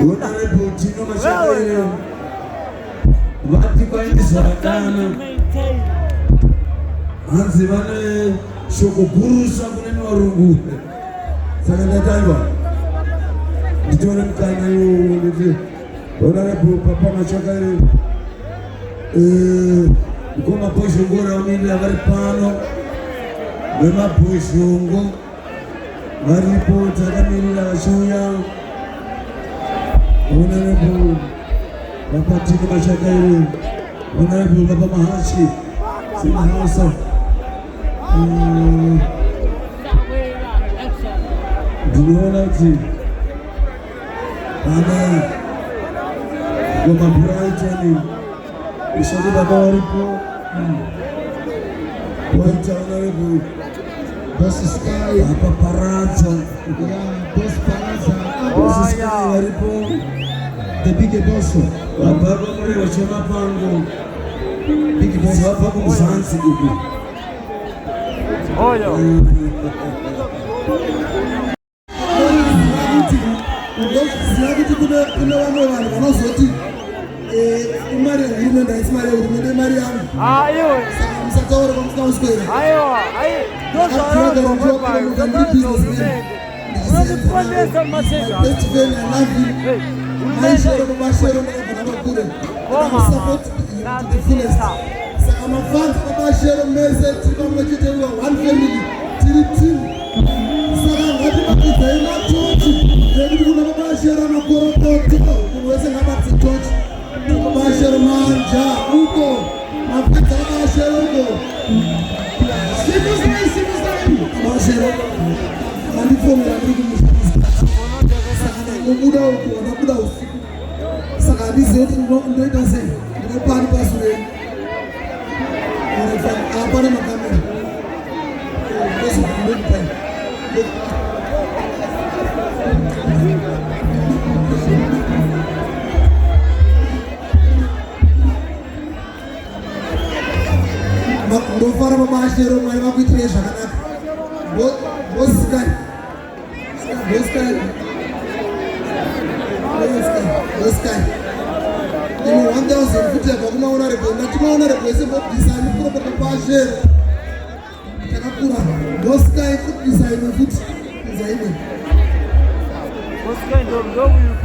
Honorable Tino Mashakele vati kwaindizvakanaka hanzi vane shoko gurusa kune varungu saka ndatangwa nditore mukana iwowo nditi Honorable Papa Mashakele komabhozhongo raumirira vari pano vemabhozhongo varipo takamirira vachiuya Honorable Papa Tino Mashakele, Honorable Papa Mahashi, Sinahasa. Dinola ti. Ana. Goma Brighton. Ishadi Baba waripo. White Honorable Boss Sky, Papa Parazza. Boss Parazza. Boss Sky waripo. The big boss, Baba Mure wachoma pango. Big boss hapa kumsansi huko. Oyo. Ndio kuna wale wanaozoti imari urumenda ismari urumenda mari yangu. Ayo. Msatauri kwa msikauskwera. Ayo, ayo. Ndio unazipondeza masega. Maishero mabashero n'abakure support saka mafans mabashero meze tibamwe chitewa one family tiri team saka ngati bakidza ina church yedu kuna mabashero makorokoto kunwese ngabati church mabashero manja uko mafika mabashero uko simusai mabashero andifomera ndiri kumusaka ubuda uko nabuda usiku saka ndizeti ndoita sei ndinopani pasure apana makamera ndozvindokupai ndofara mabashero mwari vakuitirei zvakanaka boskai imo 1000 futi yabva kumaonarebo natimaonarebo ese bobdisaini kuropota pashero takakura boskai kubdisaini futi izaine boskai ndo UK